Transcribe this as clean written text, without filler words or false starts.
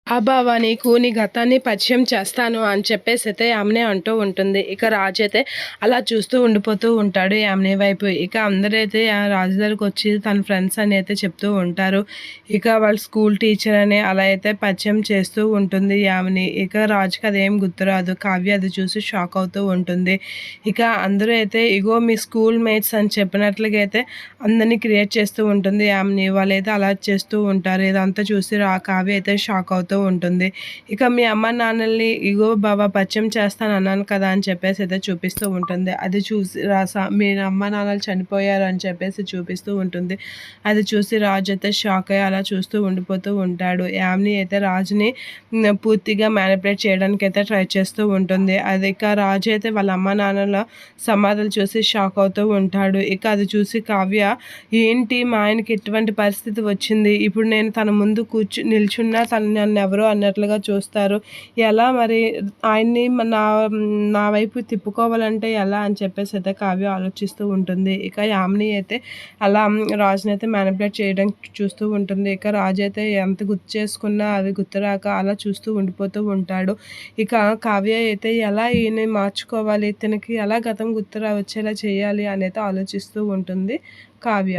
బావ నీకు నీ గతాన్ని పరిచయం చేస్తాను అని చెప్పేసైతే ఆమెనే అంటూ ఉంటుంది. ఇక రాజు అయితే అలా చూస్తూ ఉండిపోతూ ఉంటాడు యామిని వైపు. ఇక అందరైతే రాజు దగ్గరకొచ్చి తన ఫ్రెండ్స్ అని అయితే చెప్తూ ఉంటారు. ఇక వాళ్ళ స్కూల్ టీచర్ అని అలా అయితే పరిచయం చేస్తూ ఉంటుంది యామిని. ఇక రాజుకి అదేం గుర్తురాదు. కావ్య అది చూసి షాక్ అవుతూ ఉంటుంది. ఇక అందరూ అయితే ఇగో మీ స్కూల్ మేట్స్ అని చెప్పినట్లుగా అయితే అందరినీ క్రియేట్ చేస్తూ ఉంటుంది యామిని. వాళ్ళైతే అలా చేస్తూ ఉంటారు. ఇదంతా చూసి కావ్య అయితే షాక్ అవుతూ ఉంటుంది. ఇక మీ అమ్మ నాన్నల్ని ఇగో బావ పరిచయం చేస్తాను అన్నాను కదా అని చెప్పేసి అయితే చూపిస్తూ ఉంటుంది. అది చూసి మీ అమ్మ నాన్నలు చనిపోయారు అని చెప్పేసి చూపిస్తూ ఉంటుంది. అది చూసి రాజు అయితే షాక్ అయ్యి అలా చూస్తూ ఉండిపోతూ ఉంటాడు. యామిని అయితే రాజుని పూర్తిగా మ్యానిపులేట్ చేయడానికి అయితే ట్రై చేస్తూ ఉంటుంది. అది ఇక రాజు అయితే వాళ్ళ అమ్మ నాన్నల సమాధులు చూసి షాక్ అవుతూ ఉంటాడు. ఇక అది చూసి కావ్య ఏంటి మా ఆయనకి ఎటువంటి పరిస్థితి వచ్చింది, ఇప్పుడు నేను తన ముందు నిల్చున్నా తను నన్ను ఎవరో అన్నట్లుగా చూస్తారు, ఎలా మరి ఆయన్ని నా నా వైపు తిప్పుకోవాలంటే ఎలా అని చెప్పేసి అయితే కావ్య ఆలోచిస్తూ ఉంటుంది. ఇక యామిని అయితే అలా రాజుని అయితే మ్యానిపులేట్ చేయడానికి చూస్తూ ఉంటుంది. ఇక రాజు అయితే ఎంత గుర్తు చేసుకున్నా అవి గుర్తురాక అలా చూస్తూ ఉండిపోతూ ఉంటాడు. ఇక కావ్య అయితే ఎలా ఈయన మార్చుకోవాలి, తనకి ఎలా గతం గుర్తురా వచ్చేలా చేయాలి అని అయితే ఆలోచిస్తూ ఉంటుంది కావ్య.